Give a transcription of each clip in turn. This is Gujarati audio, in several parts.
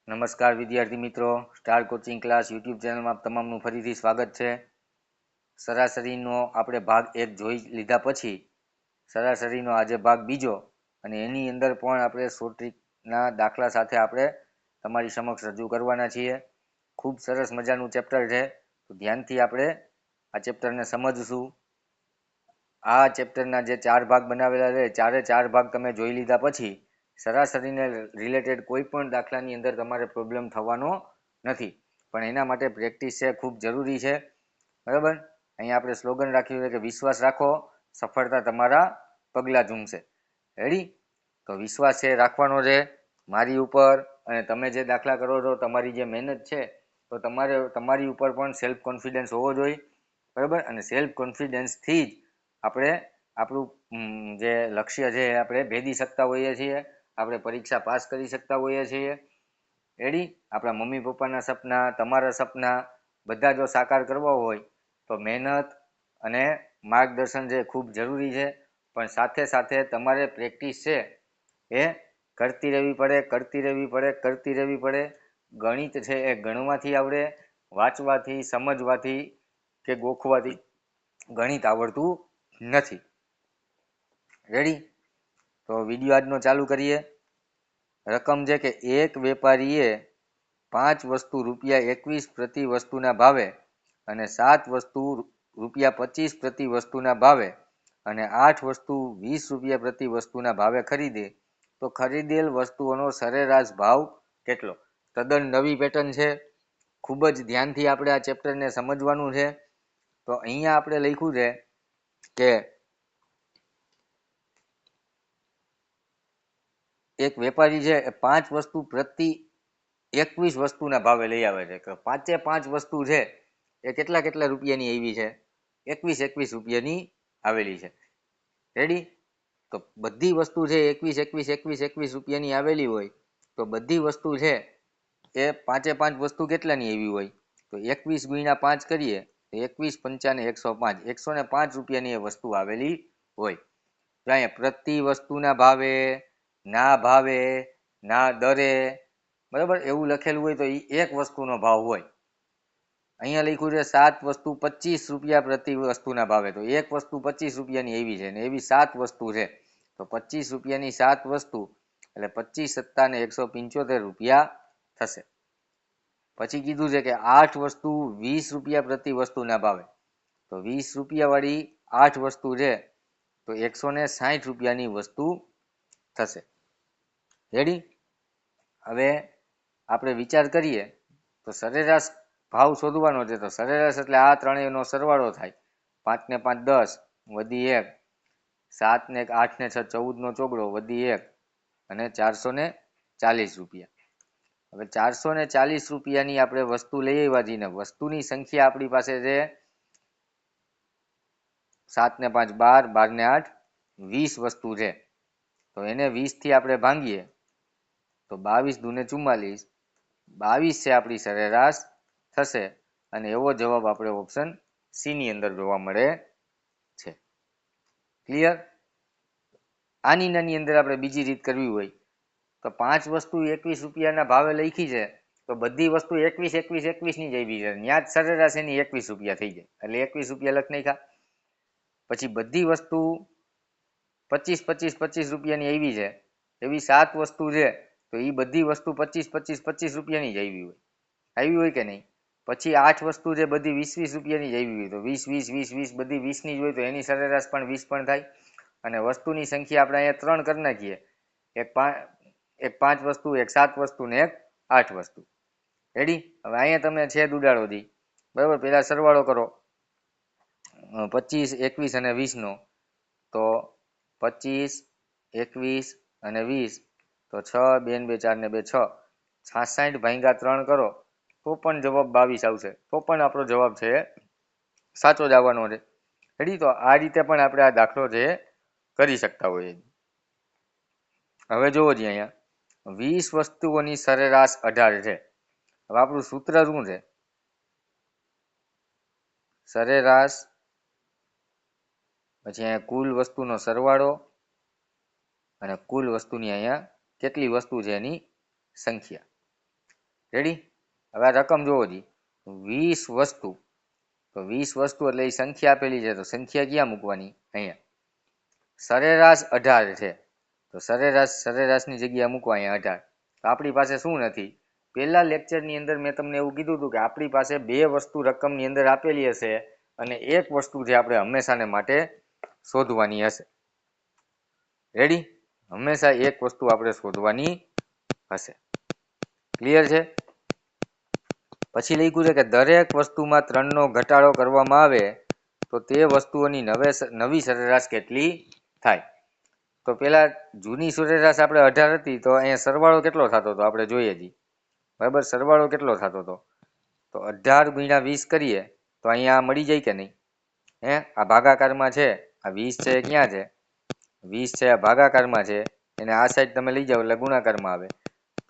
નમસ્કાર વિદ્યાર્થી મિત્રો, સ્ટાર કોચિંગ ક્લાસ યુટ્યુબ ચેનલમાં તમામનું ફરીથી સ્વાગત છે. સરાસરીનો આપણે ભાગ 1 જોઈ લીધા પછી સરાસરીનો આજે ભાગ બીજો અને એની અંદર પણ આપણે સોટ્રિકના દાખલા સાથે આપણે તમારી સમક્ષ રજૂ કરવાના છીએ. ખૂબ સરસ મજાનું ચેપ્ટર છે, તો ધ્યાનથી આપણે આ ચેપ્ટરને સમજશું. આ ચેપ્ટરના જે 4 ભાગ બનાવેલા છે, ચારે ભાગ તમે જોઈ લીધા પછી સરાસરીને રિલેટેડ કોઈ પણ દાખલાની અંદર તમારે પ્રોબ્લેમ થવાનો નથી, પણ એના માટે પ્રેક્ટિસ છે ખૂબ જરૂરી છે. બરાબર, અહીંયા આપણે સ્લોગન રાખ્યું છે કે વિશ્વાસ રાખો, સફળતા તમારા પગલાં ઝૂમશે. રેડી? તો વિશ્વાસ છે રાખવાનો છે મારી ઉપર, અને તમે જે દાખલા કરો છો, તમારી જે મહેનત છે, તો તમારી ઉપર પણ સેલ્ફ કોન્ફિડન્સ હોવો જોઈએ. બરાબર, અને સેલ્ફ કોન્ફિડન્સથી જ આપણે આપણું જે લક્ષ્ય છે એ આપણે ભેદી શકતા હોઈએ છીએ, આપણે પરીક્ષા પાસ કરી શકતા હોઈએ છીએ. રેડી? આપણા મમ્મી પપ્પાના સપના, તમારા સપના બધા જો સાકાર કરવા હોય તો મહેનત અને માર્ગદર્શન છે ખૂબ જરૂરી છે, પણ સાથે સાથે તમારે પ્રેક્ટિસ છે એ કરતી રહેવી પડે. ગણિત છે એ ગણવાથી આવડે, વાંચવાથી, સમજવાથી કે ગોખવાથી ગણિત આવડતું નથી. રેડી? તો વિડીયો આજનો ચાલુ કરીએ. રકમ છે કે એક વેપારીએ 5 વસ્તુ ₹21 પ્રતિ વસ્તુના ભાવે અને 7 વસ્તુ ₹25 પ્રતિ વસ્તુના ભાવે અને 8 વસ્તુ ₹20 પ્રતિ વસ્તુના ભાવે ખરીદે, તો ખરીદેલ વસ્તુઓનો સરેરાશ ભાવ કેટલો? તદ્દન નવી પેટર્ન છે, ખૂબ જ ધ્યાનથી આપણે આ ચેપ્ટરને સમજવાનું છે. તો અહીંયા આપણે લખ્યું છે કે એક વેપારી છે એ 5 વસ્તુ પ્રતિ 21 વસ્તુના ભાવે લઈ આવે છે. કે 5 વસ્તુ છે એ કેટલા રૂપિયાની આવી છે? 21 રૂપિયાની આવેલી છે. રેડી? તો બધી વસ્તુ છે 21 રૂપિયાની આવેલી હોય, તો બધી વસ્તુ છે એ 5 વસ્તુ કેટલાની આવી હોય? તો 21 ગુણ્યા 5 કરીએ તો 21 પંચાને 105, 105 રૂપિયાની એ વસ્તુ આવેલી હોય. તો અહીંયા પ્રતિ વસ્તુના ભાવે, ના ભાવે, ના દરે, બરાબર, એવું લખેલું હોય તો એ એક વસ્તુનો ભાવ હોય. અહીંયા લખ્યું છે 7 વસ્તુ 25 રૂપિયા પ્રતિ વસ્તુના ભાવે, તો એક વસ્તુ 25 રૂપિયાની એવી છે ને એવી 7 વસ્તુ છે, તો 25 રૂપિયાની 7 વસ્તુ એટલે 25 સત્તા ને 175 રૂપિયા થશે. પછી કીધું છે કે 8 વસ્તુ 20 રૂપિયા પ્રતિ વસ્તુના ભાવે, તો 20 રૂપિયા વાળી 8 વસ્તુ છે તો 160 રૂપિયાની વસ્તુ થશે. રેડી? હવે આપણે વિચાર કરીએ તો સરેરાશ ભાવ શોધવાનો છે, તો સરેરાશ એટલે આ ત્રણેયનો સરવાળો થાય. 5 ને 5 10 વધી 1, 7 ને 8 ને 6 14નો ચોગડો વધી 1 અને 440 રૂપિયા. હવે 440 રૂપિયાની આપણે વસ્તુ લઈ આવ્યા છીએ ને વસ્તુની સંખ્યા આપણી પાસે છે 7 ને 5 12, 12 ને 8 20 વસ્તુ છે, તો એને 20 થી આપણે ભાંગીએ તો 22 દૂને 44, 22 છે આપણી સરેરાશ થશે, અને એવો જવાબ આપણે ઓપ્શન સી ની અંદર જોવા મળે છે. ક્લિયર? આની નાની અંદર આપણે બીજી રીત કરવી હોય તો 5 વસ્તુ 21 રૂપિયાના ભાવે લખી છે, તો બધી વસ્તુ 21 ની જ આવી છે, ત્યાં જ સરેરાશ એની 21 રૂપિયા થઈ જાય, એટલે 21 રૂપિયા લખ નાખ્યા. પછી બધી વસ્તુ 25 રૂપિયાની આવી છે, એવી 7 વસ્તુ છે, તો એ બધી વસ્તુ 25 રૂપિયાની જ આવી હોય કે નહીં? પછી 8 વસ્તુ છે બધી 20 રૂપિયાની જ આવી હોય, તો 20 બધી 20 ની જ હોય, તો એની સરેરાશ પણ 20 પણ થાય. અને વસ્તુની સંખ્યા આપણે અહીંયા 3 કરી નાખીએ, એક 5 વસ્તુ, એક 7 વસ્તુ ને એક 8 વસ્તુ. રેડી? હવે અહીંયા તમે છેદ ઉડાડો દી, બરાબર, પેલા સરવાળો કરો 25, 21 અને 20 નો, તો 25, 21 અને 20, તો 6, 2 ને 2 4 ને 2 6, 66 ભાગ્યા 3 કરો તો પણ જવાબ 22 આવશે, તો પણ આપણો જવાબ છે સાચો જ આવવાનો છે. રેડી? તો આ રીતે પણ આપણે આ દાખલો છે કરી શકતા હોઈએ. હવે જોવો જ અહીંયા 20 વસ્તુઓની સરેરાશ 18 છે. હવે આપણું સૂત્ર શું છે? સરેરાશ પછી અહીંયા કુલ વસ્તુનો સરવાળો અને કુલ વસ્તુની અહીંયા કેટલી વસ્તુ છે એની સંખ્યા. રેડી? હવે આ રકમ જોવો જી, 20 વસ્તુ, તો 20 વસ્તુ એટલે એ સંખ્યા આપેલી છે, તો સંખ્યા ક્યાં મૂકવાની? અહીંયા. સરેરાશ 18 છે, તો સરેરાશની જગ્યાએ મૂકવા અહીંયા 18. તો આપણી પાસે શું નથી? પહેલા લેક્ચરની અંદર મેં તમને એવું કીધું હતું કે આપણી પાસે બે વસ્તુ રકમની અંદર આપેલી હશે અને એક વસ્તુ જે આપણે હંમેશાને માટે શોધવાની હશે. રેડી? હંમેશા એક વસ્તુ આપણે શોધવાની હશે. ક્લિયર છે? પછી લખ્યું છે કે દરેક વસ્તુમાં 3નો ઘટાડો કરવામાં આવે તો તે વસ્તુઓની નવી સરેરાશ કેટલી થાય? તો પેલા જૂની સરેરાશ આપણે 18 હતી, તો અહીંયા સરવાળો કેટલો થતો હતો આપણે જોઈએ છીએ. બરાબર? સરવાળો કેટલો થતો હતો? તો 18 ગુણ્યા 20 કરીએ તો અહીંયા મળી જાય કે નહીં? આ ભાગાકારમાં છે, આ 20 છે, ક્યાં છે? 20 છે, આ ભાગાકારમાં છે, એને આ સાઈડ તમે લઈ જાઓ એટલે ગુણાકારમાં આવે.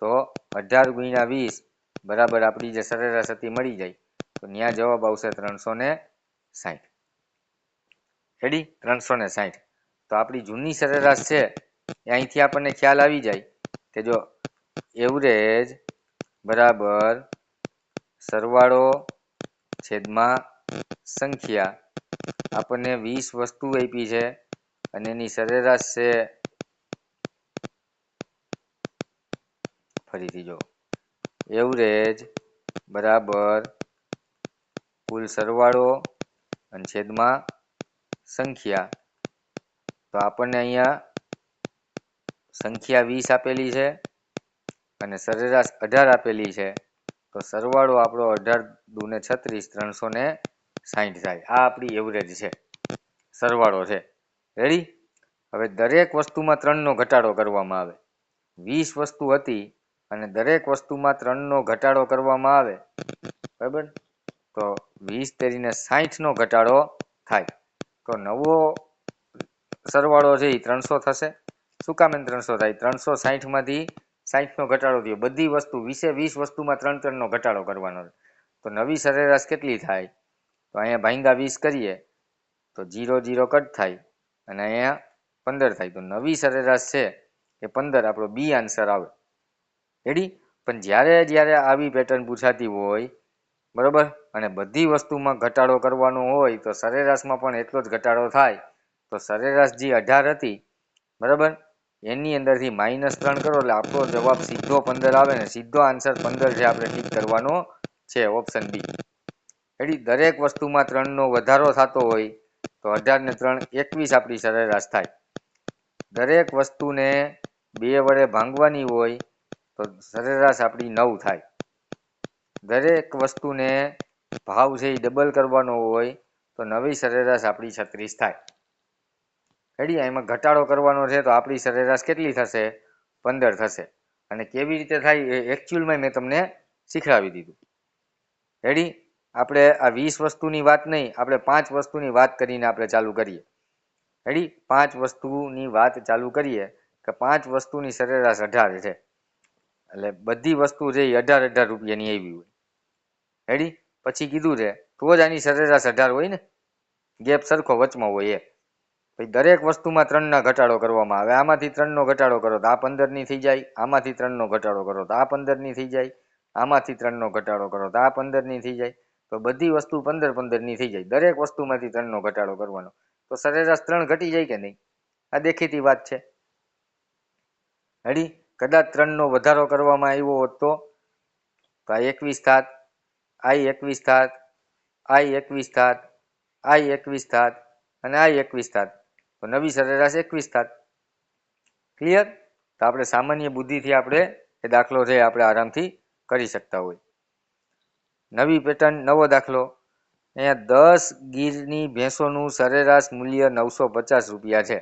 તો 18 ગુણ્યા 20 બરાબર આપણી જે સરેરાશ હતી મળી જાય. તો ત્યાં જવાબ આવશે 360. રેડી? 360. તો આપણી જૂની સરેરાશ છે એ અહીંથી આપણને ખ્યાલ આવી જાય કે જો એવરેજ બરાબર સરવાળો છેદમાં સંખ્યા, આપણને 20 વસ્તુ આપી છે અને એની સરેરાશ છે, ફરીથી જો, એવરેજ બરાબર કુલ સરવાળો અને છેદમાં સંખ્યા. તો આપણને અહીંયા સંખ્યા 20 આપેલી છે અને સરેરાશ 18 આપેલી છે. તો સરવાળો આપણો 18 દુને 36, 360 થાય. આ આપણી એવરેજ છે, સરવાળો છે. રેડી? હવે દરેક વસ્તુમાં 3નો ઘટાડો કરવામાં આવે. 20 વસ્તુ હતી અને દરેક વસ્તુમાં 3નો ઘટાડો કરવામાં આવે. બરાબર? તો 20 તેરીને 60નો ઘટાડો થાય. તો નવો સરવાળો છે એ 300 થશે. શું કામ 300 થાય? 360માંથી 60નો ઘટાડો થયો. બધી વસ્તુ 20 વસ્તુમાં 3નો ઘટાડો કરવાનો. તો નવી સરેરાશ કેટલી થાય? તો અહીંયા ભાંગા 20 કરીએ તો 0 0 કટ થાય અને અહીંયા 15 થાય. તો નવી સરેરાશ છે એ 15 આપણો બી આન્સર આવે. રેડી? પણ જ્યારે આવી પેટર્ન પૂછાતી હોય, બરોબર, અને બધી વસ્તુમાં ઘટાડો કરવાનો હોય તો સરેરાશમાં પણ એટલો જ ઘટાડો થાય. તો સરેરાશ જે 18 હતી, બરાબર, એની અંદરથી -3 કરો એટલે આપણો જવાબ સીધો 15 આવે ને સીધો આન્સર 15 છે, આપણે ટીક કરવાનો છે, ઓપ્શન બી. રેડી? દરેક વસ્તુમાં 3નો વધારો થતો હોય તો 18 ને 3 21 આપણી સરેરાશ થાય. દરેક વસ્તુને 2 વડે ભાંગવાની હોય તો સરેરાશ આપણી 9 થાય. દરેક વસ્તુને ભાવ છે એ ડબલ કરવાનો હોય તો નવી સરેરાશ આપણી 36 થાય. રેડી? એમાં ઘટાડો કરવાનો છે તો આપણી સરેરાશ કેટલી થશે? 15 થશે. અને કેવી રીતે થાય એ એકચ્યુઅલમાં મેં તમને શીખવાડી દીધું. રેડી? આપણે આ 20 વસ્તુની વાત નહીં, આપણે 5 વસ્તુની વાત કરીને આપણે ચાલુ કરીએ. રેડી? 5 વસ્તુની વાત ચાલુ કરીએ કે 5 વસ્તુની સરેરાશ 18 છે. એટલે બધી વસ્તુ છે એ 18 રૂપિયાની આવી હોય. રેડી? પછી કીધું છે તો જ આની સરેરાશ 18 હોય ને, ગેપ સરખો વચમાં હોય એ. પછી દરેક વસ્તુમાં 3ના ઘટાડો કરવામાં આવે. આમાંથી 3નો ઘટાડો કરો તો આ 15ની થઈ જાય. આમાંથી 3નો ઘટાડો કરો તો આ 15ની થઈ જાય. આમાંથી 3નો ઘટાડો કરો તો આ 15ની થઈ જાય. તો બધી વસ્તુ 15-15ની થઈ જાય. દરેક વસ્તુમાંથી 3નો ઘટાડો કરવાનો. તો સરેરાશ 3 ઘટી જાય કે નહીં? આ દેખીતી વાત છે. રેડી? કદાચ 3નો વધારો કરવામાં આવ્યો હોત તો આ 21 થાત, આ 21 થાત, આ 21 થાત, આ 21 થાત અને આ 21 થાત. તો નવી સરેરાશ 21 થાત. ક્લિયર? તો આપણે સામાન્ય બુદ્ધિથી આપણે એ દાખલો છે આપણે આરામથી કરી શકતા હોય. નવી પેટર્ન, નવો દાખલો. અહીંયા 10 ગીરની ભેંસોનું સરેરાશ મૂલ્ય 950 રૂપિયા છે.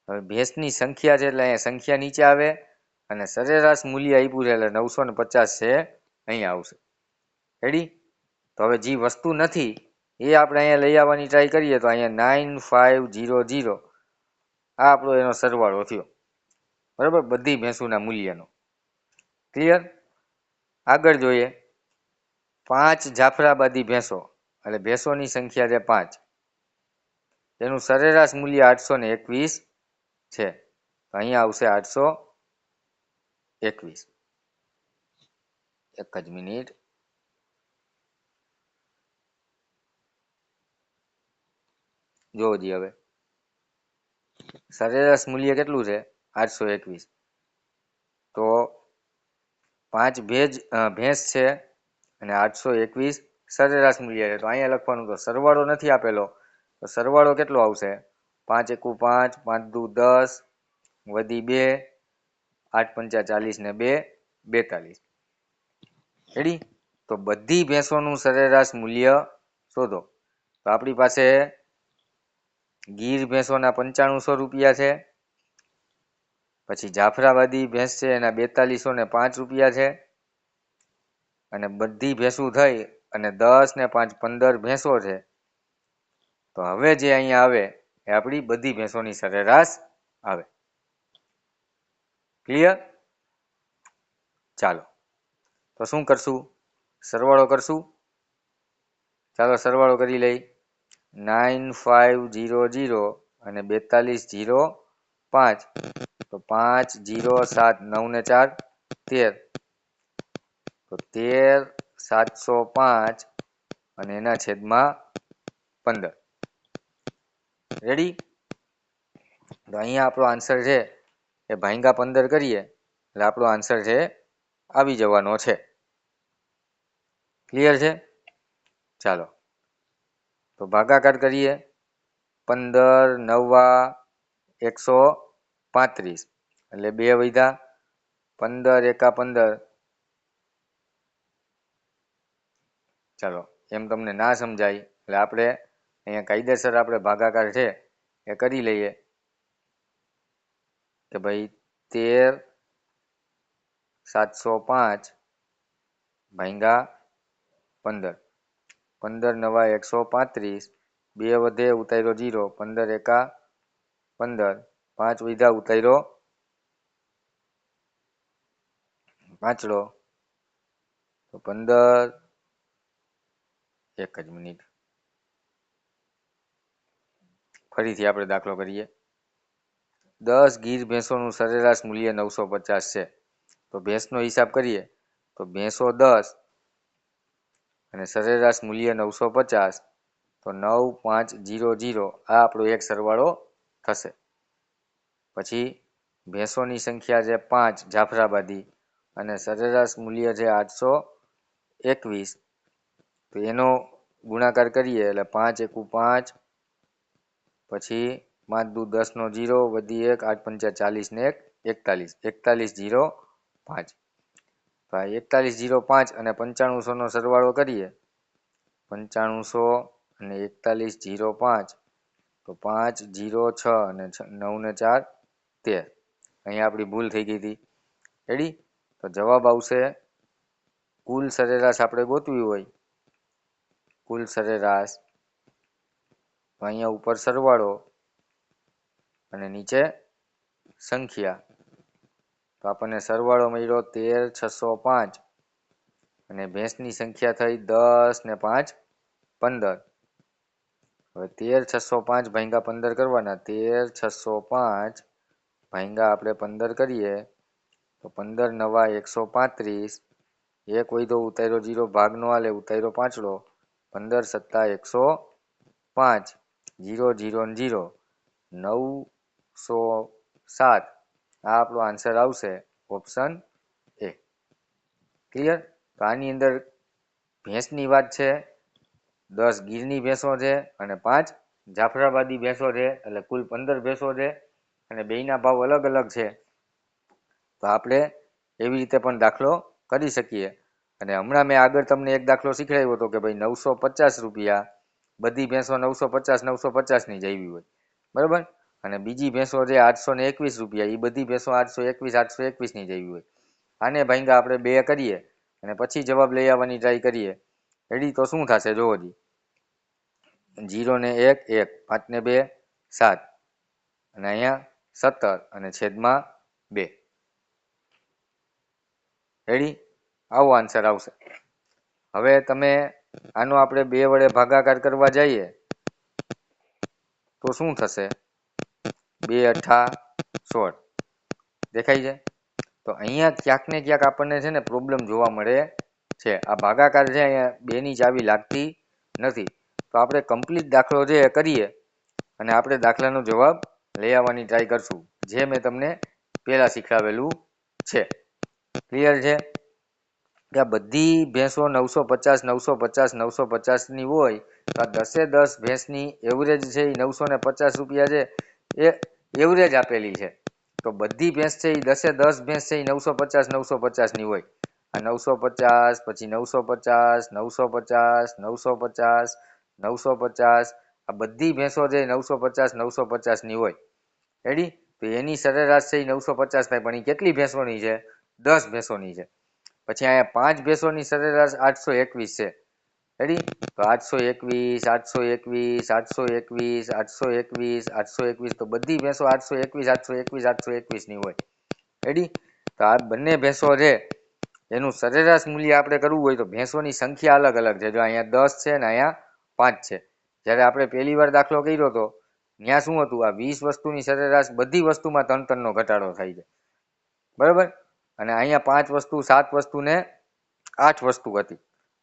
હવે ભેંસની સંખ્યા છે એટલે અહીંયા સંખ્યા નીચે આવે અને સરેરાશ મૂલ્ય આપ્યું છે એટલે 950 છે, અહીંયા આવશે. રેડી? તો હવે જે વસ્તુ નથી એ આપણે અહીંયા લઈ આવવાની ટ્રાય કરીએ તો અહીંયા 9500 આ આપણો એનો સરવાળો થયો. બરાબર? બધી ભેંસોના મૂલ્યનો. ક્લિયર? આગળ જોઈએ. 5 જાફરાબાદી ભેંસો, એટલે ભેંસોની સંખ્યા છે 5. તેનું સરેરાશ મૂલ્ય 821 છે. તો અહીંયા આવશે 821. એક જ મિનિટ. જોજી હવે સરેરાશ મૂલ્ય કેટલું છે? 821. તો 5 ભેંસ છે અને 821 સરેરાશ મૂલ્ય છે. તો અહીંયા લખવાનું, તો સરવાળો નથી આપેલો, તો સરવાળો કેટલો આવશે? 5 એકુ 5, 5 દુ 10, વધી 2, 8 પંચા 40 ને 2 42. રેડી? તો બધી ભેંસોનું સરેરાશ મૂલ્ય શોધો. તો આપણી પાસે ગીર ભેંસોના 9500 રૂપિયા છે. પછી જાફરાબાદી ભેંસ છે એના 4205 રૂપિયા છે. અને બધી ભેંસું થઈ અને 10 ને 5 15 ભેંસો છે. તો હવે જે અહીંયા આવે એ આપણી બધી ભેંસોની સરેરાશ આવે. ક્લિયર? ચાલો, તો શું કરશું? સરવાળો કરશું. ચાલો સરવાળો કરી લઈ. 9500 અને 4205. તો 5 0 7 9 ને 4 13. તો 13705 અને એના છેદમાં 15. રેડી? તો અહીંયા આપણો આન્સર છે એ ભાંગા 15 કરીએ એટલે આપણો આન્સર છે આવી જવાનો છે. ક્લિયર છે? ચાલો, તો ભાગાકાર કરીએ. 15 9 135 એટલે 2 વધ્યા. 15 એકા 15. ચાલો, એમ તમને ના સમજાય એટલે આપણે અહીંયા કાયદેસર આપણે ભાગાકાર છે એ કરી લઈએ કે ભાઈ 13705 ભાંગા 15. 15 9 135. 2 વધે ઉતાર્યો 0. 15 એકા 15. 5 વધ્યા ઉતાર્યો પાંચડો. તો 15. એક જ મિનિટ, ફરીથી આપણે દાખલો કરીએ. 10 ગીર ભેંસોનું સરેરાશ મૂલ્ય 950 છે. તો ભેંસનો હિસાબ કરીએ તો ભેંસો 10 અને સરેરાશ મૂલ્ય 950. તો 9500 આ આપણો એક સરવાળો થશે. પછી ભેંસોની સંખ્યા છે 5 જાફરાબાદી અને સરેરાશ મૂલ્ય છે 821. તો એનો ગુણાકાર કરીએ એટલે 5 એકુ 5, પછી 5 દુ 10 નો 0, વધી 1, 8 પંચા 40 ને 1 41 41005. તો 4105 અને 9500 નો સરવાળો કરીએ. 9500 અને 4105. તો 5 0 6 અને 9 ને 4 13. અહીંયા આપણી ભૂલ થઈ ગઈ હતી. રેડી? તો જવાબ આવશે, કુલ સરેરાશ આપણે ગોતવી હોય, કુલ સરેરાશ, તો અહીંયા ઉપર સરવાળો અને નીચે સંખ્યા. તો આપણને સરવાળો મળ્યો 13605 અને ભેંસની સંખ્યા થઈ 10 ને 5 15. હવે 13605 ભાંગા 15 કરવાના. 13605 ભાંગા આપણે 15 કરીએ તો 15 9 135. 1 વધ્યો ઉતાર્યો 0, ભાગ નો હાલે ઉતાર્યો પાંચડો. 15 સત્તા 105. 0 0 0 907. આ આપણો આન્સર આવશે ઓપ્શન એ. ક્લિયર? તો આની અંદર ભેંસની વાત છે, 10 ગીરની ભેંસો છે અને 5 જાફરાબાદી ભેંસો છે, એટલે કુલ 15 ભેંસો છે અને બેયના ભાવ અલગ અલગ છે. તો આપણે એવી રીતે પણ દાખલો કરી શકીએ. અને હમણાં મેં આગળ તમને એક દાખલો શીખવાડ્યો હતો કે ભાઈ 950 રૂપિયા બધી ભેંસો 950 ની જ આવી હોય, બરાબર? અને બીજી ભેંસો છે 821 રૂપિયા, એ બધી ભેંસો 821 ની જ આવી હોય. આને ભાંગા આપણે 2 કરીએ અને પછી જવાબ લઈ આવવાની ટ્રાય કરીએ. રેડી? તો શું થશે જોવો જી. 0 ને 1 1, 5 ને 2 7 અને અહીંયા 17 અને છેદમાં 2. રેડી? આવો આન્સર આવશે. હવે તમે આનો આપણે 2 વડે ભાગાકાર કરવા જઈએ તો શું થશે? 2 અઠા 16. દેખાય છે? તો અહીંયા ક્યાંક ને ક્યાંક આપણને છે ને પ્રોબ્લેમ જોવા મળે છે. આ ભાગાકાર છે અહીંયા 2 ની ચાવી લાગતી નથી. તો આપણે કમ્પ્લીટ દાખલો જે કરીએ અને આપણે દાખલાનો જવાબ લઈ આવવાની ટ્રાય કરશું, જે મેં તમને પહેલા શીખવાડેલું છે. ક્લિયર છે? કે આ બધી ભેંસો 950 ની હોય તો આ 10 ભેંસની એવરેજ છે એ 950 રૂપિયા છે એ એવરેજ આપેલી છે. તો બધી ભેંસ છે એ 10 ભેંસ છે એ 950 ની હોય. આ 950 પછી 950 950 950 950 આ બધી ભેંસો છે 950 ની હોય. રેડી? તો એની સરેરાશ છે એ 950 થાય, પણ એ કેટલી ભેંસોની છે? 10 ભેંસોની છે. પછી અહીંયા 5 ભેંસોની સરેરાશ 821 છે. રેડી? તો 821 821 821 821 821 તો બધી ભેંસો 821 821 821 ની હોય. રેડી? તો આ બંને ભેંસો છે એનું સરેરાશ મૂલ્ય આપણે કરવું હોય તો ભેંસોની સંખ્યા અલગ અલગ છે. જો અહીંયા 10 છે ને અહીંયા 5 છે. જ્યારે આપણે પહેલી વાર દાખલો કર્યો હતો ત્યાં શું હતું? આ 20 વસ્તુની સરેરાશ બધી વસ્તુમાં 3 નો ઘટાડો થાય છે. બરાબર? અને અહીંયા 5 વસ્તુ 7 વસ્તુ ને 8 વસ્તુ હતી.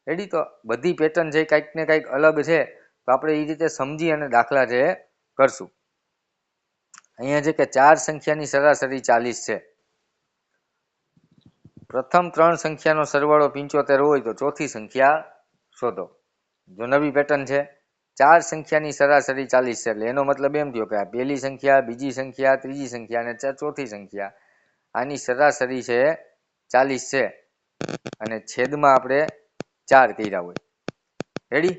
રેડી? તો બધી પેટર્ન છે કંઈક ને કંઈક અલગ છે. તો આપણે એ રીતે સમજી અને દાખલા છે કરશું. અહીંયા છે કે 4 સંખ્યાની સરાસરી 40 છે. પ્રથમ 3 સંખ્યાનો સરવાળો 75 હોય તો ચોથી સંખ્યા શોધો. જો નવી પેટર્ન છે, 4 સંખ્યાની સરાસરી 40 છે એટલે એનો મતલબ એમ થયો કે આ પહેલી સંખ્યા, બીજી સંખ્યા, ત્રીજી સંખ્યા અને ચોથી સંખ્યા આની સરાસરી છે 40 છે અને છેદમાં આપણે 4 કર્યા હોય. રેડી?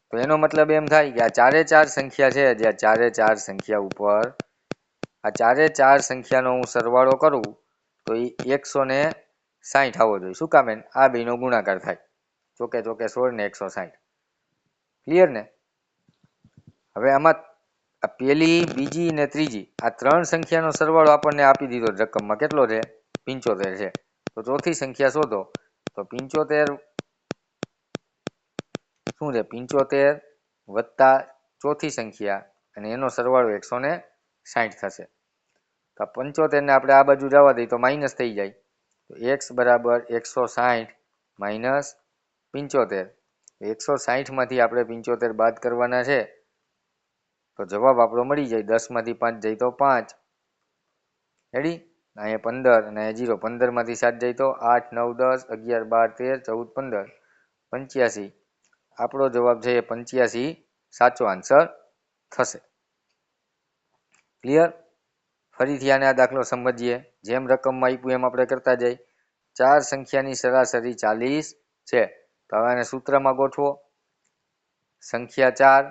તો એનો મતલબ એમ થાય કે આ ચારે 4 સંખ્યા છે, જે આ ચારે 4 સંખ્યા ઉપર આ ચારે 4 સંખ્યાનો હું સરવાળો કરું તો એ 160 આવવો જોઈએ. શું કામ? આ બેનો ગુણાકાર થાય. ચોકે 16 ને 160. ક્લિયર ને? હવે આમાં આ પહેલી, બીજી ને ત્રીજી આ 3 સંખ્યાનો સરવાળો આપણને આપી દીધો રકમમાં કેટલો છે? 75 છે. તો ચોથી સંખ્યા શોધો. તો 75 શું છે? 75 વત્તા ચોથી સંખ્યા અને એનો સરવાળો 160 થશે. તો 75 ને આપણે આ બાજુ જવા દઈએ તો માઇનસ થઈ જાય. તો x બરાબર 160 માઇનસ 75. 160 માંથી આપણે 75 બાદ કરવાના છે તો જવાબ આપણો મળી જાય. 10 માંથી 5 જાય તો 5. રેડી? અહીંયા 15 અને 0. 15 માંથી 7 જાય તો 8 9 10 11 12 13 14 15 85. આપણો જવાબ છે એ 85 સાચો આન્સર થશે. ક્લિયર? ફરીથી આને આ દાખલો સમજીએ. જેમ રકમમાં આપ્યું એમ આપણે કરતા જઈએ. 4 સંખ્યાની સરાસરી 40 છે. તો હવે આને સૂત્રમાં ગોઠવો. સંખ્યા 4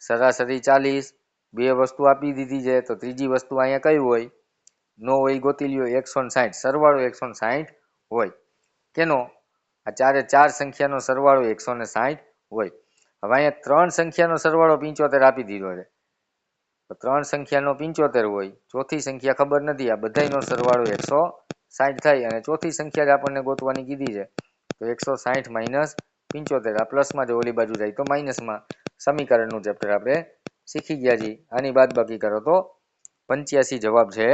સરાસરી 40 બે વસ્તુ આપી દીધી છે તો ત્રીજી વસ્તુ અહીંયા કઈ હોય? નો હોય ગોતી લ્યો. 160 સરવાળો 160 હોય. કેનો? આ ચારે 4 સંખ્યાનો સરવાળો 160 હોય. હવે અહીંયા 3 સંખ્યાનો સરવાળો 75 આપી દીધો છે. તો 3 સંખ્યાનો 75 હોય. ચોથી સંખ્યા ખબર નથી. આ બધાયનો સરવાળો 160 થાય અને ચોથી સંખ્યા જ આપણને ગોતવાની કીધી છે. તો 160 માઇનસ 75. આ પ્લસમાં જો ઓલી બાજુ જાય તો માઇનસમાં. સમીકરણનું ચેપ્ટર આપણે શીખી ગયા છીએ. આની બાદબાકી કરો તો 85 જવાબ છે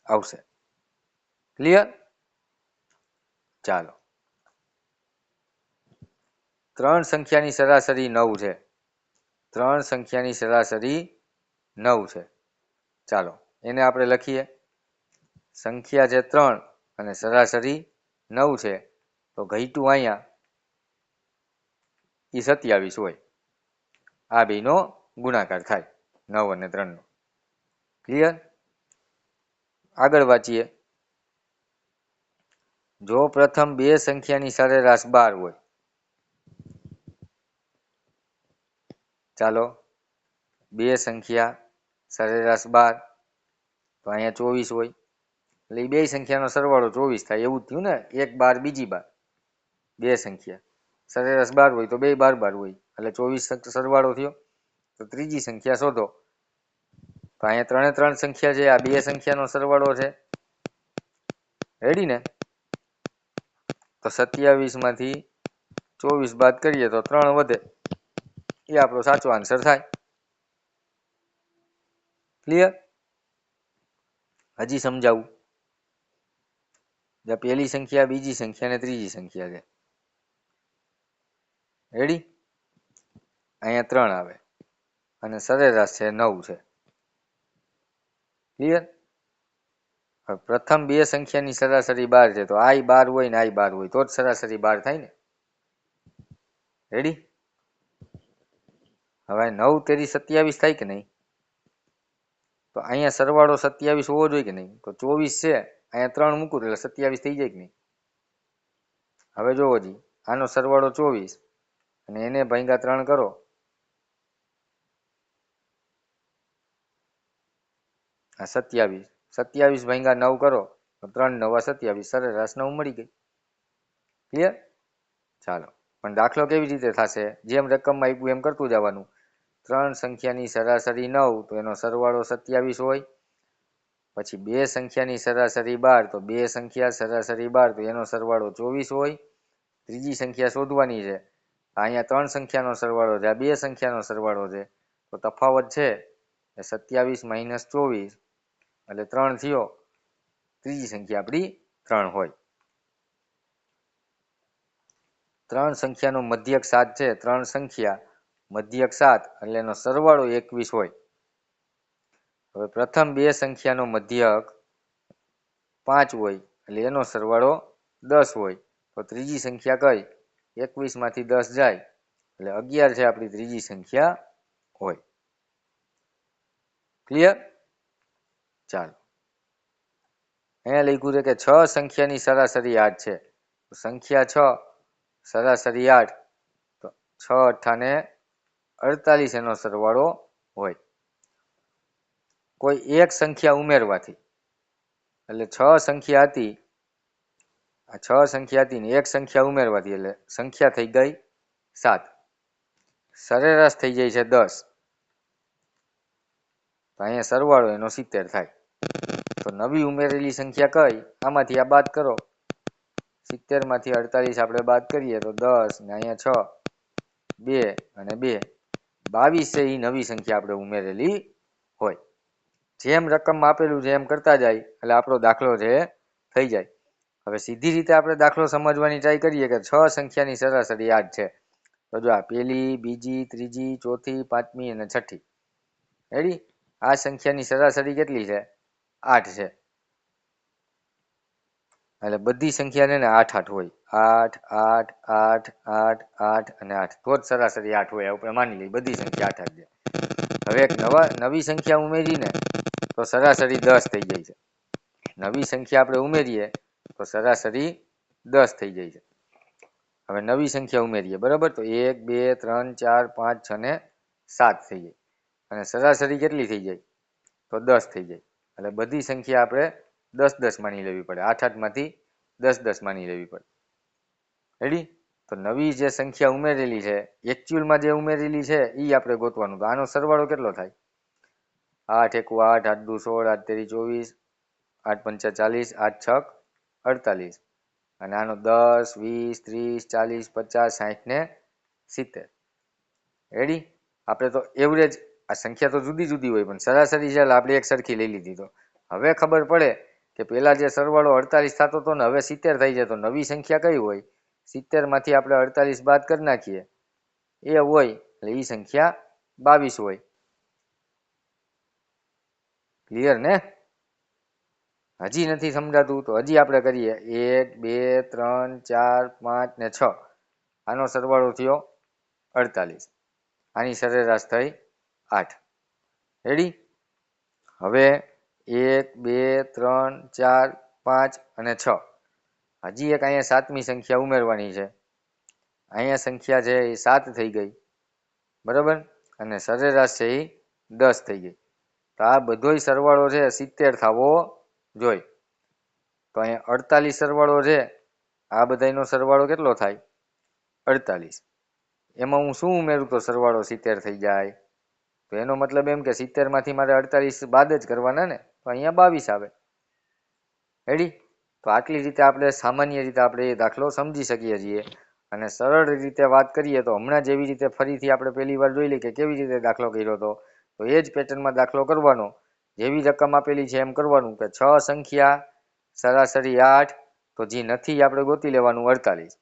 આવશે. ક્લિયર? ચાલો. 3 સંખ્યાની સરાસરી 9 છે. 3 સંખ્યાની સરાસરી 9 છે. ચાલો એને આપણે લખીએ. સંખ્યા છે 3 અને સરાસરી 9 છે. તો ઘટ્યું અહીંયા એ 27 હોય. આ બેનો ગુણાકાર થાય 9 અને 3 નો. ક્લિયર? આગળ વાંચીએ. જો પ્રથમ 2 સંખ્યાની સરેરાશ 12 હોય. ચાલો 2 સંખ્યા સરેરાશ 12 તો અહીંયા 24 હોય. એટલે એ બે સંખ્યાનો સરવાળો 24 થાય. એવું જ થયું ને? એક 12 બીજી 12 બે સંખ્યા સરેરાશ 12 હોય તો બે 12 12 હોય એટલે 24 સરવાળો થયો. તો ત્રીજી સંખ્યા શોધો. તો અહીંયા 3 સંખ્યા છે. આ બે સંખ્યાનો સરવાળો છે. રેડી ને? તો 27 માંથી 24 બાદ કરીએ તો 3 વધે. એ આપણો સાચો આન્સર થાય. ક્લિયર? હજી સમજાવું. પહેલી સંખ્યા, બીજી સંખ્યા અને ત્રીજી સંખ્યા છે. રેડી? અહીંયા 3 આવે અને સરેરાશ છે 9 છે. ક્લિયર? પ્રથમ બે સંખ્યાની સરાસરી 12 છે, તો આ 12 હોય ને આ 12 હોય તો જ સરાસરી 12 થાય ને. રેડી? હવે 9 તેરી 27 થાય કે નહીં? તો અહીંયા સરવાળો 27 હોવો જોઈએ કે નહીં? તો 24 છે, અહીંયા 3 મૂકું એટલે 27 થઈ જાય કે નહીં? હવે જોવો જી, આનો સરવાળો 24 અને એને ભાગ્યા 3 કરો, આ 27, 27 ભાગ્યા 9 કરો તો 3 9 27, સરેરાશ 9 મળી ગઈ. ક્લિયર? ચાલો, પણ દાખલો કેવી રીતે થશે? જેમ રકમમાં આપ્યું એમ કરતું જવાનું. 3 સંખ્યાની સરાસરી 9 તો એનો સરવાળો 27 હોય. પછી 2 સંખ્યાની સરાસરી 12 તો 2 સંખ્યા સરાસરી 12 તો એનો સરવાળો 24 હોય. ત્રીજી સંખ્યા શોધવાની છે. અહીંયા 3 સંખ્યાનો સરવાળો છે, આ 2 સંખ્યાનો સરવાળો છે, તો તફાવત છે એ 27 - 24 એટલે 3 થયો. ત્રીજી સંખ્યા આપણી 3 હોય. 3 સંખ્યાનો મધ્યક 7 છે, 3 સંખ્યા મધ્યક 7 એટલે એનો સરવાળો 21 હોય. હવે પ્રથમ 2 સંખ્યાનો મધ્યક 5 હોય એટલે એનો સરવાળો 10 હોય. તો ત્રીજી સંખ્યા કઈ? 21 માંથી 10 જાય એટલે 11 છે આપણી ત્રીજી સંખ્યા હોય. ક્લિયર? ચાલો, અહીંયા લખ્યું છે કે 6 સંખ્યાની સરાસરી 8 છે. સંખ્યા 6 સરાસરી 8 તો 6 અઠ્ઠાને 48 એનો સરવાળો હોય. કોઈ એક સંખ્યા ઉમેરવાથી, એટલે 6 સંખ્યા હતી, આ 6 સંખ્યા હતી ને એક સંખ્યા ઉમેરવાથી એટલે સંખ્યા થઈ ગઈ 7, સરેરાશ થઈ જાય છે 10, તો અહીંયા સરવાળો એનો 70 થાય. તો નવી ઉમેરેલી સંખ્યા કઈ? આમાંથી આ બાદ કરો, 70 માંથી 48 આપણે બાદ કરીએ તો 10 ને અહીંયા 6, 2 અને 2, 22 છે એ નવી સંખ્યા આપણે ઉમેરેલી હોય. જેમ રકમ આપેલું છે એમ કરતા જાય એટલે આપણો દાખલો છે થઈ જાય. હવે સીધી રીતે આપણે દાખલો સમજવાની ટ્રાય કરીએ કે 6 સંખ્યાની સરાસરી 8 છે. તો જો આ પહેલી, બીજી, ત્રીજી, ચોથી, પાંચમી અને છઠ્ઠી. રેડી? આ સંખ્યાની સરાસરી કેટલી છે? 8 છે. એટલે બધી સંખ્યા છે ને 8 8 હોય. 8 8 8 8 8 અને 8, તો જ સરાસરી 8 હોય. આપણે માની લઈએ બધી સંખ્યા 8 8 છે. હવે એક નવી સંખ્યા ઉમેરીને તો સરાસરી 10 થઈ જાય છે. નવી સંખ્યા આપણે ઉમેરીએ તો સરાસરી 10 થઈ જાય છે. હવે નવી સંખ્યા ઉમેરીએ, બરાબર? તો 1 2 3 4 5 6 ને 7 થઈ જાય અને સરાસરી કેટલી થઈ જાય? તો 10 થઈ જાય. એટલે બધી સંખ્યા આપણે 10 10 માની લેવી પડે. 8 8 માંથી 10 10 માની લેવી પડે. રેડી? તો નવી જે સંખ્યા ઉમેરેલી છે, એકચ્યુઅલમાં જે ઉમેરેલી છે એ આપણે ગોતવાનું. તો આનો સરવાળો કેટલો થાય? 8 1 8, 8 2 16, 8 3 24, 8 5 40, 8 6 48 અને આનો 10 20 30 40 50 60 ને 70. રેડી? આપણે તો એવરેજ, આ સંખ્યા તો જુદી જુદી હોય પણ સરાસરી છે એટલે આપણે એક સરખી લઈ લીધી. તો હવે ખબર પડે કે પેલા જે સરવાળો 48 થતો હતો ને હવે 70 થઈ જાય. તો નવી સંખ્યા કઈ હોય? 70 માંથી આપણે 48 બાદ કરી નાખીએ એ હોય એટલે એ સંખ્યા 22 હોય. ક્લિયર ને? હજી નથી સમજાતું તો હજી આપણે કરીએ. 1 2 3 4 5 ને 6, આનો સરવાળો થયો 48, આની સરેરાશ થઈ 8. રેડી? હવે 1 2 3 4 5 અને 6, હજી એક અહીંયા 7મી સંખ્યા ઉમેરવાની છે. અહીંયા સંખ્યા છે એ 7 થઈ ગઈ, બરાબર? અને સરેરાશ છે એ 10 થઈ ગઈ. તો આ બધોય સરવાળો છે 70 થવો જોઈએ. તો અહીંયા 48 સરવાળો છે, આ બધાનો સરવાળો કેટલો થાય? 48. એમાં હું શું ઉમેરું તો સરવાળો 70 થઈ જાય? તો એનો મતલબ એમ કે 70 માંથી મારે 48 બાદ જ કરવાના ને, તો અહીંયા 22 આવે. રેડી? તો આટલી રીતે આપણે સામાન્ય રીતે આપણે એ દાખલો સમજી શકીએ છીએ. અને સરળ રીતે વાત કરીએ તો હમણાં જેવી રીતે ફરીથી આપણે પહેલી વાર જોઈ લઈએ કે કેવી રીતે દાખલો કર્યો હતો, તો એ જ પેટર્નમાં દાખલો કરવાનો. જેવી રકમ આપેલી છે એમ કરવાનું કે 6 સંખ્યા સરાસરી 8, તો જે નથી આપણે ગોતી લેવાનું 48.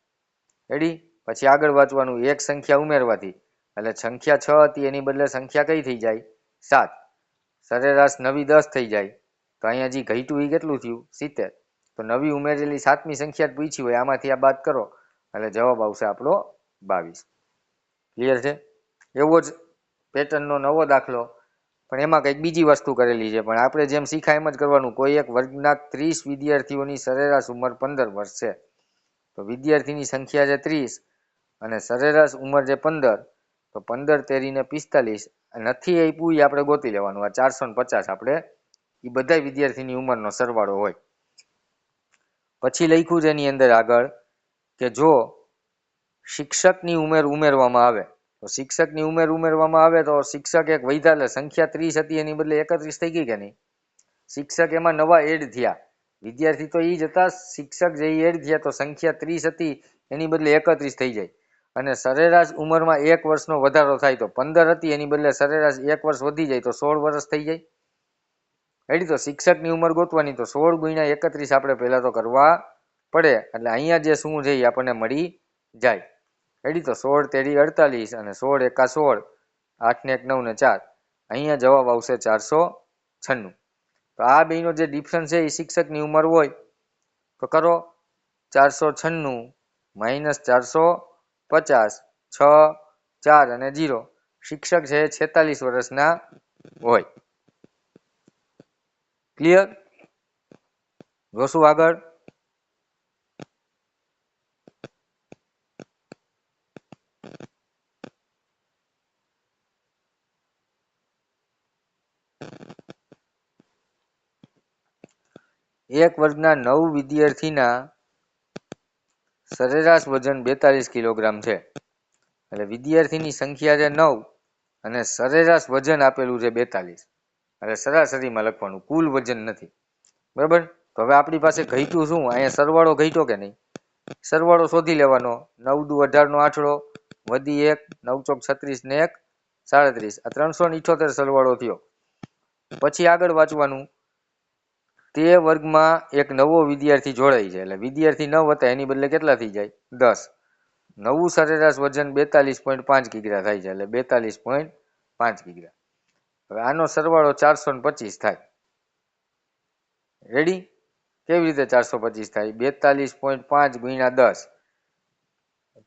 રેડી? પછી આગળ વાંચવાનું, એક સંખ્યા ઉમેરવાથી એટલે સંખ્યા 6 હતી એની બદલે સંખ્યા કઈ થઈ જાય? 7. સરેરાશ નવી 10 થઈ જાય. તો અહીંયા જે ઘટ્યું એ કેટલું થયું? 70. તો નવી ઉમેરેલી 7મી સંખ્યા પૂછી હોય, આમાંથી આ બાદ કરો એટલે જવાબ આવશે આપણો 22. ક્લિયર છે? એવો જ પેટર્નનો નવો દાખલો, પણ એમાં કંઈક બીજી વસ્તુ કરેલી છે, પણ આપણે જેમ શીખાય એમ જ કરવાનું. કોઈ એક વર્ગના 30 વિદ્યાર્થીઓની સરેરાશ ઉંમર 15 વર્ષ છે. તો વિદ્યાર્થીની સંખ્યા છે 30 અને સરેરાશ ઉંમર છે 15. તો 15 તેરીને 45 નથી આપ્યું એ આપણે ગોતી લેવાનું. આ 450 આપણે એ બધા વિદ્યાર્થીની ઉંમરનો સરવાળો હોય. પછી લખ્યું છે એની અંદર આગળ કે જો શિક્ષકની ઉંમર ઉમેરવામાં આવે, તો શિક્ષકની ઉંમર ઉમેરવામાં આવે તો શિક્ષક એક વધ્યા એટલે સંખ્યા 30 હતી એની બદલે 31 થઈ ગઈ કે નહીં? શિક્ષક એમાં નવા એડ થયા, વિદ્યાર્થી તો એ જ હતા, શિક્ષક જે એડ થયા તો સંખ્યા 30 હતી એની બદલે 31 થઈ જાય. અને સરેરાશ ઉંમરમાં 1 વર્ષનો વધારો થાય તો 15 હતી એની બદલે સરેરાશ 1 વર્ષ વધી જાય તો 16 વર્ષ થઈ જાય. રેડી? તો શિક્ષકની ઉંમર ગોતવાની, તો 16 ગુણ્યા 31 આપણે પહેલા તો કરવા પડે, એટલે અહીંયા જે શું છે એ આપણને મળી જાય. રેડી? તો 16 તેરી 48 અને 16 એકા 16, 8 ને 1 9 ને 4. અહીંયા જવાબ આવશે 496. તો આ બેનો જે ડિફરન્સ છે એ શિક્ષકની ઉંમર હોય તો કરો. 496 માઇનસ 450, 6, 4 અને 0. શિક્ષક છે 46 વર્ષના હોય. ક્લિયર? જોશું આગળ. એક વર્ગના 9 વિદ્યાર્થીના સરેરાશ વજન 42 કિલોગ્રામ છે. એટલે વિદ્યાર્થીની સંખ્યા છે 9 અને સરેરાશ વજન આપેલું છે 42. એટલે સરાસરીમાં લખવાનું, કુલ વજન નથી. બરાબર? તો હવે આપણી પાસે ઘટ્યું શું? અહીંયા સરવાળો ઘટ્યો કે નહીં? સરવાળો શોધી લેવાનો. 9 દુ 18 નો આઠડો વધી 1, 9 ચોક 36 ને 1 37. આ 378 સરવાળો થયો. પછી આગળ વાંચવાનું, તે વર્ગમાં એક નવો વિદ્યાર્થી જોડાય છે. એટલે વિદ્યાર્થી 9 હતા એની બદલે કેટલા થઈ જાય? 10. નવું સરેરાશ વજન 42.5 કિગ્રા થાય છે. એટલે 42.5 કિગ્રા. હવે આનો સરવાળો 425 થાય. રેડી? કેવી રીતે 425 થાય? 42.5 ગુણ્યા 10,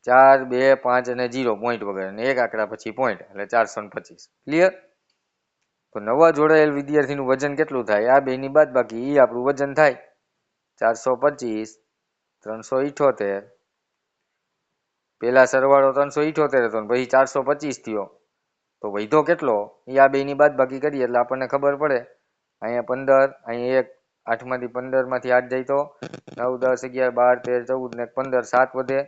4, 2, 5 અને 0 પોઈન્ટ વગર, અને એક આંકડા પછી પોઈન્ટ, એટલે 425. ક્લિયર? તો નવા જોડાયેલ વિદ્યાર્થીનું વજન કેટલું થાય? આ બેની બાદ બાકી એ આપણું વજન થાય. 425, 378. પેલા સરવાળો 378 હતો પછી 425 થયો, તો વધ્યો કેટલો? એ આ બેની બાદ બાકી કરીએ એટલે આપણને ખબર પડે. અહીંયા 15, અહીંયા 1, 8 માંથી 15 માંથી 8 જાય તો 9, 10, 11, 12, 13, 14 ને 15, 7 વધે.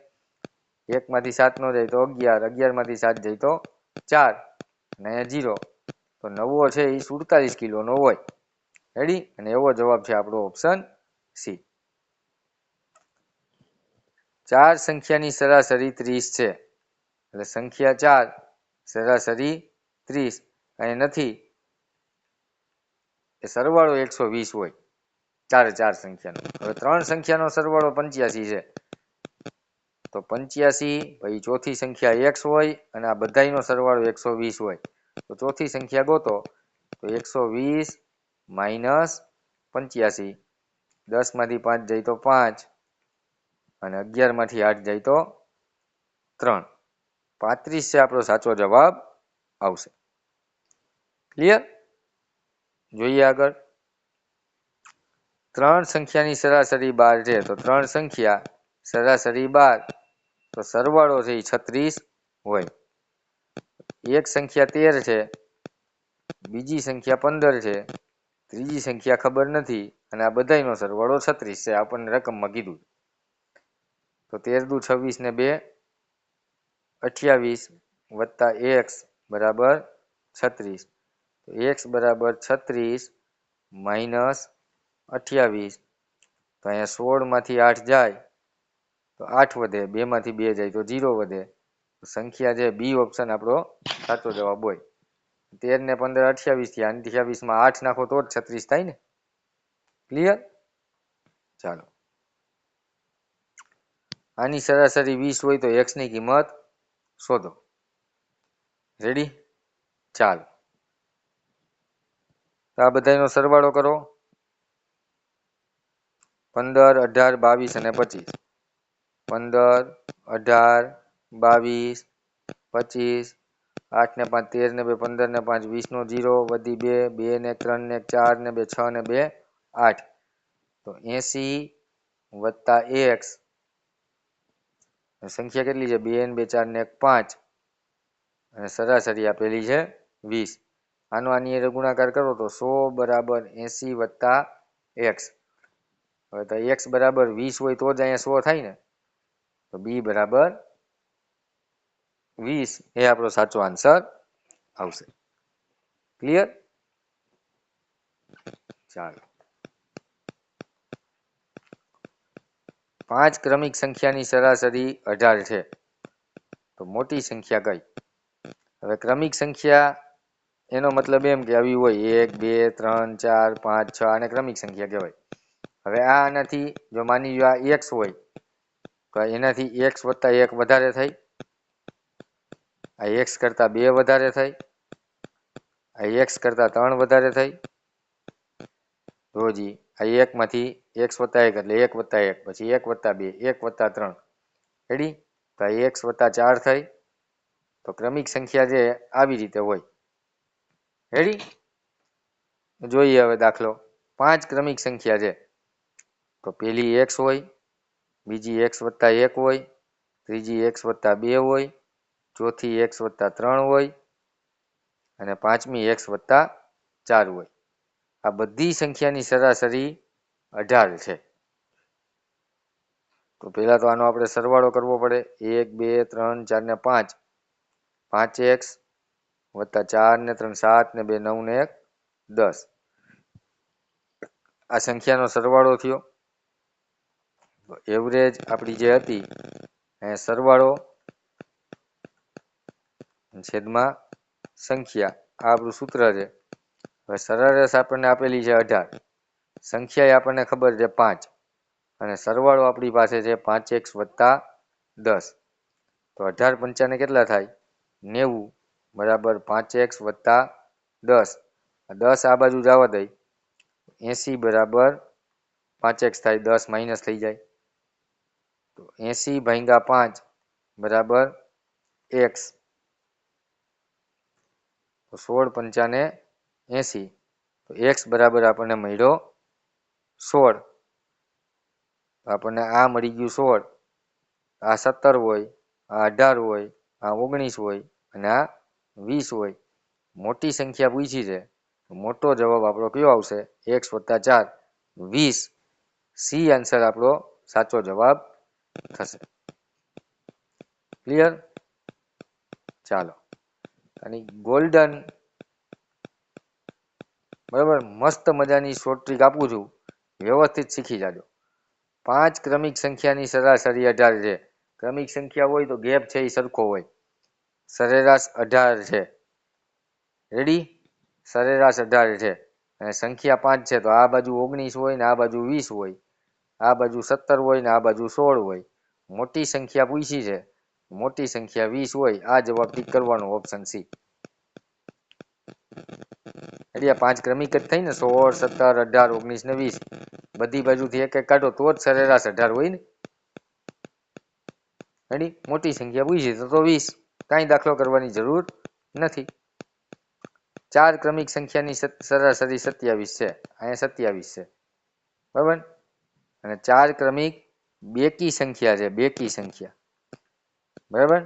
1 માંથી 7 નો જાય તો 11, 11 માંથી 7 જાય તો 4 અને અહીંયા 0. તો નવો છે એ 47 કિલોનો હોય. રેડી? અને એવો જવાબ છે આપણો ઓપ્શન સી. 4 સંખ્યાની સરાસરી 30 છે. એટલે સંખ્યા 4 સરાસરી 30 અને નથી એ સરવાળો 120 હોય. 4 સંખ્યાનો. હવે 3 સંખ્યાનો સરવાળો 85 છે. તો 85 પછી ચોથી સંખ્યા x હોય અને આ બધાયનો સરવાળો 120 હોય. તો ચોથી સંખ્યા ગોતો. તો 120 માઇનસ 85, 10 માંથી 5 જાય તો 5 અને 11 માંથી 8 જાય તો 3. 35 છે આપણો સાચો જવાબ આવશે. ક્લિયર? જોઈએ આગળ. 3 સંખ્યાની સરાસરી 12 છે. તો 3 સંખ્યા સરાસરી 12, તો સરવાળો છે એ 36 હોય. એક સંખ્યા 13 છે, બીજી સંખ્યા 15 છે, ત્રીજી સંખ્યા ખબર નથી અને આ બધાયનો સરવાળો 36 છે. આપણને રકમમાં કીધું. તો 13 દુ 26 ને 2 28 વત્તા x બરાબર 36. તો x બરાબર 36 માઇનસ 28. તો અહીંયા 16 માંથી 8 જાય તો 8 વધે, 2 માંથી 2 જાય તો 0 વધે. સંખ્યા છે બી ઓપ્શન આપણો સાચો જવાબ હોય. 13 ને 15 28 થયા. 28 માં 8 નાખો તો જ 36 થાય ને. ક્લિયર? ચાલો. આની સરાસરી 20 હોય તો x ની કિંમત શોધો. રેડી? ચાલો, આ બધાનો સરવાળો કરો. 15, 18, 22 અને 25. 15, 18, 22, 25, 8 ને 5 13 ને 2 15 ને 5 20 નો 0 વધી 2 2 ને 3 ને 4 ને 2 6 ને 2 8. તો 80 વત્તા x સંખ્યા કેટલી છે? 2 ને 2 4 ને 1 5 અને સરાસરી આપેલી છે 20. આનો આની હારે ગુણાકાર કરો તો 100 બરાબર 80 વત્તા x. હવે તો x બરાબર 20 હોય તો જ અહીંયા 100 થાય ને, તો b બરાબર 20 એ આપણો સાચો આન્સર આવશે. ક્લિયર? ચાલો, 5 ક્રમિક સંખ્યાની સરાસરી 18 છે. તો મોટી સંખ્યા કઈ? હવે ક્રમિક સંખ્યા એનો મતલબ એમ કે આવી હોય 1 2 3 4 5 6 આને ક્રમિક સંખ્યા કહેવાય. હવે આ આનાથી જો માની લો આ x હોય તો એનાથી x વત્તા 1 વધારે થઈ, આ x કરતા 2 વધારે થઈ, આ x કરતા 3 વધારે થઈ. રોજી આ 1 માંથી x વત્તા 1 એટલે 1 વત્તા 1 પછી 1 વત્તા 2 1 વત્તા 3. રેડી? તો આ x વત્તા 4 થઈ. તો ક્રમિક સંખ્યા જે આવી રીતે હોય. રેડી? જોઈએ હવે દાખલો. 5 ક્રમિક સંખ્યા છે. તો પહેલી x હોય, બીજી x વત્તા 1 હોય, ત્રીજી x વત્તા 2 હોય, ચોથી x વત્તા 3 હોય અને પાંચમી x વત્તા 4 હોય. આ બધી સંખ્યાની સરાસરી 18 છે. તો પહેલા તો આનો આપણે સરવાળો કરવો પડે. 1 2 3 4 ને 5 5x વત્તા 4 ને 3 7 ને 2 9 ને 1 10. આ સંખ્યાનો સરવાળો થયો. એવરેજ આપણી જે હતી એ સરવાળો છેદમાં સંખ્યા આ આપણું સૂત્ર છે. હવે સરેરાશ આપણને આપેલી છે 18, સંખ્યા આપણને ખબર છે 5 અને સરવાળો આપણી પાસે છે 5x વત્તા 10. તો 18 પંચાને કેટલા થાય? 90 બરાબર 5x વત્તા 10. 10 આ બાજુ જવા દઈ, 80 બરાબર 5x થાય, 10 માઇનસ થઈ જાય. તો 80 ભાગ્યા 5 બરાબર x. તો 16 પંચાને 80. તો x બરાબર આપણને મળ્યો 16. આપણને આ મળી ગયું 16. આ 17 હોય, આ 18 હોય, આ 19 હોય અને આ 20 હોય. મોટી સંખ્યા પૂછી છે. મોટો જવાબ આપણો કયો આવશે? x વત્તા 4 20. સી આન્સર આપણો સાચો જવાબ થશે. ક્લિયર? ચાલો, અને ગોલ્ડન બરાબર મસ્ત મજાની શોર્ટ ટ્રીક આપું છું, વ્યવસ્થિત શીખી જાજો. 5 ક્રમિક સંખ્યાની સરાસરી 18 છે. ક્રમિક સંખ્યા હોય તો ગેપ છે એ સરખો હોય. સરેરાશ 18 છે. રેડી? સરેરાશ 18 છે અને સંખ્યા 5 છે. તો આ બાજુ 19 હોય ને આ બાજુ 20 હોય, આ બાજુ 17 હોય ને આ બાજુ 16 હોય. મોટી સંખ્યા પૂછી છે, મોટી સંખ્યા 20 હોય. આ જવાબ ટીક કરવાનો, ઓપ્શન સી. એટલે 5 ક્રમિક જ થઈ ને, 16 17 18 19 ને 20. બધી બાજુથી એક એક કાઢો તો જ સરેરાશ 18 હોય ને. રેડી? મોટી સંખ્યા પૂછી તો 20. કાંઈ દાખલો કરવાની જરૂર નથી. 4 ક્રમિક સંખ્યાની સરાસરી 27 છે. અહીંયા 27 છે. બરાબર? અને 4 ક્રમિક બેકી સંખ્યા છે, બેકી સંખ્યા. બરાબર?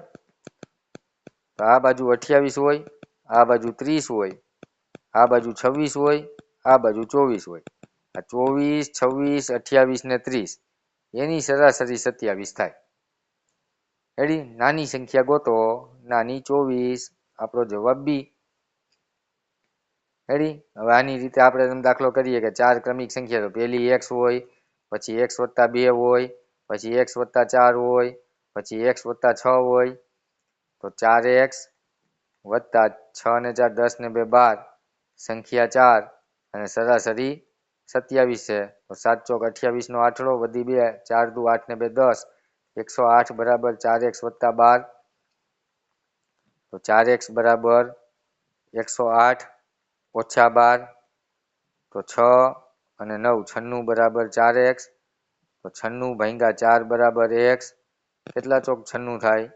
તો આ બાજુ 28 હોય, આ બાજુ 30 હોય, આ બાજુ 26 હોય, આ બાજુ 24 હોય. આ 24 26 28 ને 30 એની સરાસરી 27 થાય. રેડી? નાની સંખ્યા ગોતો, નાની 24. આપણો જવાબ બી. રેડી? હવે આની રીતે આપણે દાખલો કરીએ કે 4 ક્રમિક સંખ્યા, તો પહેલી x હોય, પછી x વત્તા 2 હોય, પછી x વત્તા 4 હોય, પછી x વત્તા 6 હોય. તો 4x વત્તા 6 ને 4 10 ને 2 12, સંખ્યા 4 અને સરાસરી 27 છે. તો 7 ચોક 28 નો આઠડો વધી 2 4 દુ 8 ને 2 10, 108 બરાબર 4x વત્તા 12, તો 4x બરાબર 108 ઓછા 12, તો 6 અને 9, 96 બરાબર 4x, તો 96 ભાગ્યા 4 બરાબર x, કેટલા ચોક 96 થાય?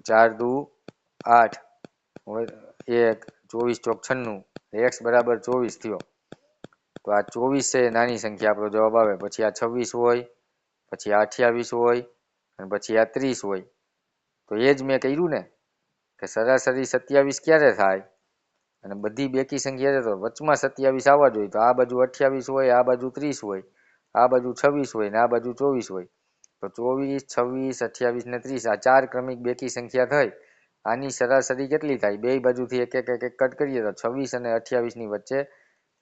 4 દુ 8, 1 24 ચોક 96, x બરાબર 24 થયો. તો આ 24 છે નાની સંખ્યા, આપણો જવાબ આવે. પછી આ 26 હોય, પછી આ 28 હોય, અને પછી આ 30 હોય. તો એ જ મેં કર્યું ને કે સરાસરી 27 ક્યારે થાય? અને બધી બેકી સંખ્યા છે તો વચમાં 27 આવવા જોઈએ. તો આ બાજુ 28 હોય, આ બાજુ 30 હોય, આ બાજુ 26 હોય, ને આ બાજુ 24 હોય. તો 24, 26, 28 ને 30 આ 4 ક્રમિક બેકી સંખ્યા થઈ. આની સરાસરી કેટલી થાય? બે બાજુથી એક કટ કરીએ તો 26 અને 28 ની વચ્ચે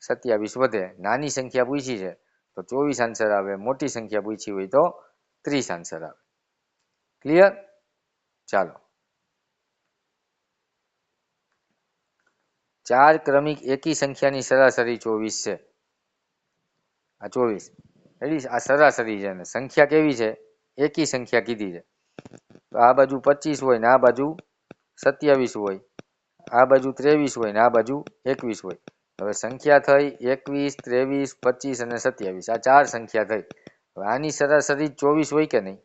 27 વધે. નાની સંખ્યા પૂછી છે તો 24 આન્સર આવે, મોટી સંખ્યા પૂછી હોય તો 30 આન્સર આવે. ક્લિયર? ચાલો, 4 ક્રમિક એકી સંખ્યાની સરાસરી 24 છે. આ 24 આ સરાસરી છે, ને સંખ્યા કેવી છે? એકી સંખ્યા કીધી છે. તો આ બાજુ 25 હોય ને આ બાજુ 27 હોય, આ બાજુ 23 હોય ને આ બાજુ 21 હોય. હવે સંખ્યા થઈ 21, 23, 25 અને 27. આ 4 સંખ્યા થઈ. હવે આની સરાસરી 24 હોય કે નહીં?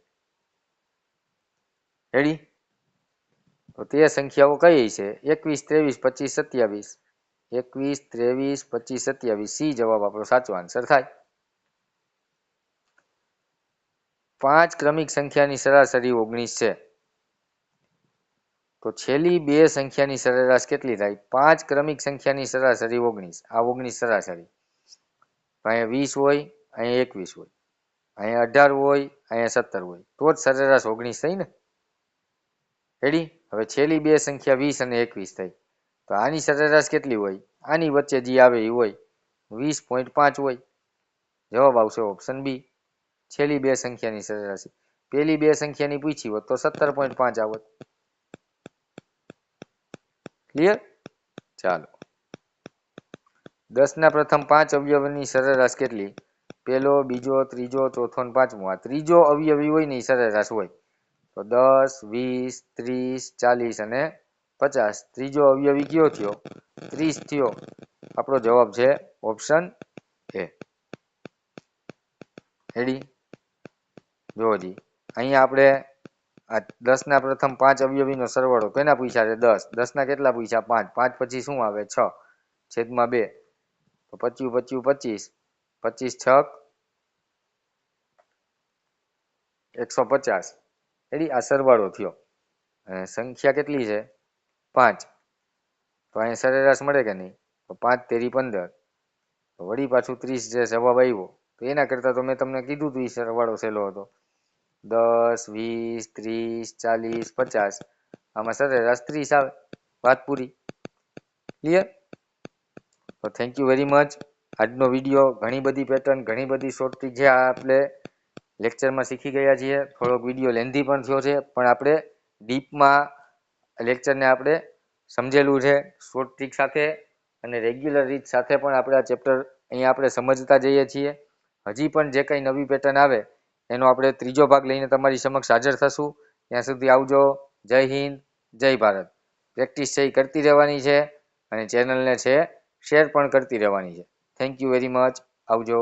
રેડી? તો તે સંખ્યાઓ કઈ છે? 21, 23, 25, 27. 21, 23, 25, 27. સી જવાબ આપણો સાચો આન્સર થાય. 5 ક્રમિક સંખ્યાની સરાસરી 19 છે. તો છેલ્લી બે સંખ્યાની સરેરાશ કેટલી થાય? 5 ક્રમિક સંખ્યાની સરાસરી 19. આ 19 સરાસરી. અહીંયા 20 હોય, અહીંયા 21 હોય, અહીંયા 18 હોય, અહીંયા 17 હોય, તો જ સરેરાશ 19 થઈ ને. રેડી? હવે છેલ્લી બે સંખ્યા 20 અને 21 થઈ. તો આની સરેરાશ કેટલી હોય? આની વચ્ચે જે આવે એ હોય, 20.5 હોય. જવાબ આવશે ઓપ્શન બી. છેલ્લી બે સંખ્યાની સરેરાશ. પેલી બે સંખ્યાની પૂછી હોત તો 17.5 આવત. ક્લિયર? ચાલો, 10 ના પ્રથમ 5 અવયવની સરેરાશ કેટલી? પહેલો, બીજો, ત્રીજો, ચોથો ને પાંચમો. આ ત્રીજો અવયવી હોય ને એ સરેરાશ હોય. તો 10, 20, 30, 40 અને 50. ત્રીજો અવયવી કયો થયો? 30 થયો. આપણો જવાબ છે ઓપ્શન એ. રેડી? જોજી, અહીંયા આપણે આ 10 ના પ્રથમ 5 અવયવીનો સરવાળો કેના પૂછ્યા છે? 10. 10 ના કેટલા પૂછ્યા? 5. 5 પછી શું આવે? 6 છેદમાં 2. તો 25, 25, 25, 6 150. રેડી? આ સરવાળો થયો. અને સંખ્યા કેટલી છે? 5. તો અહીંયા સરેરાશ મળે કે નહીં? તો 5 તેરી 15. તો વળી પાછું 30 જે જવાબ આવ્યો. તો એના કરતાં તો મેં તમને કીધું હતું એ સરવાળો સહેલો હતો. 10, 20, 30, 40, 50. આમાં સરેરાશ 30 આવે. વાત પૂરી. ક્લિયર? તો થેન્ક યુ વેરી મચ. આજનો વિડીયો ઘણી બધી પેટર્ન, ઘણી બધી શોર્ટ ટ્રીક છે આ આપણે લેક્ચરમાં શીખી ગયા છીએ. થોડોક વિડીયો લેન્ધી પણ થયો છે, પણ આપણે ડીપમાં લેક્ચરને આપણે સમજેલું છે શોર્ટ ટ્રીક સાથે અને રેગ્યુલર રીત સાથે પણ આપણે આ ચેપ્ટર અહીંયા આપણે સમજતા જઈએ છીએ. હજી પણ જે કંઈ નવી પેટર્ન આવે એનો આપણે ત્રીજો ભાગ લઈને તમારી સમક્ષ હાજર થશું. ત્યાં સુધી આવજો. જય હિન્દ, જય ભારત. પ્રેક્ટિસ છે એ કરતી રહેવાની છે અને ચેનલને છે શેર પણ કરતી રહેવાની છે. Thank you very much. આવજો.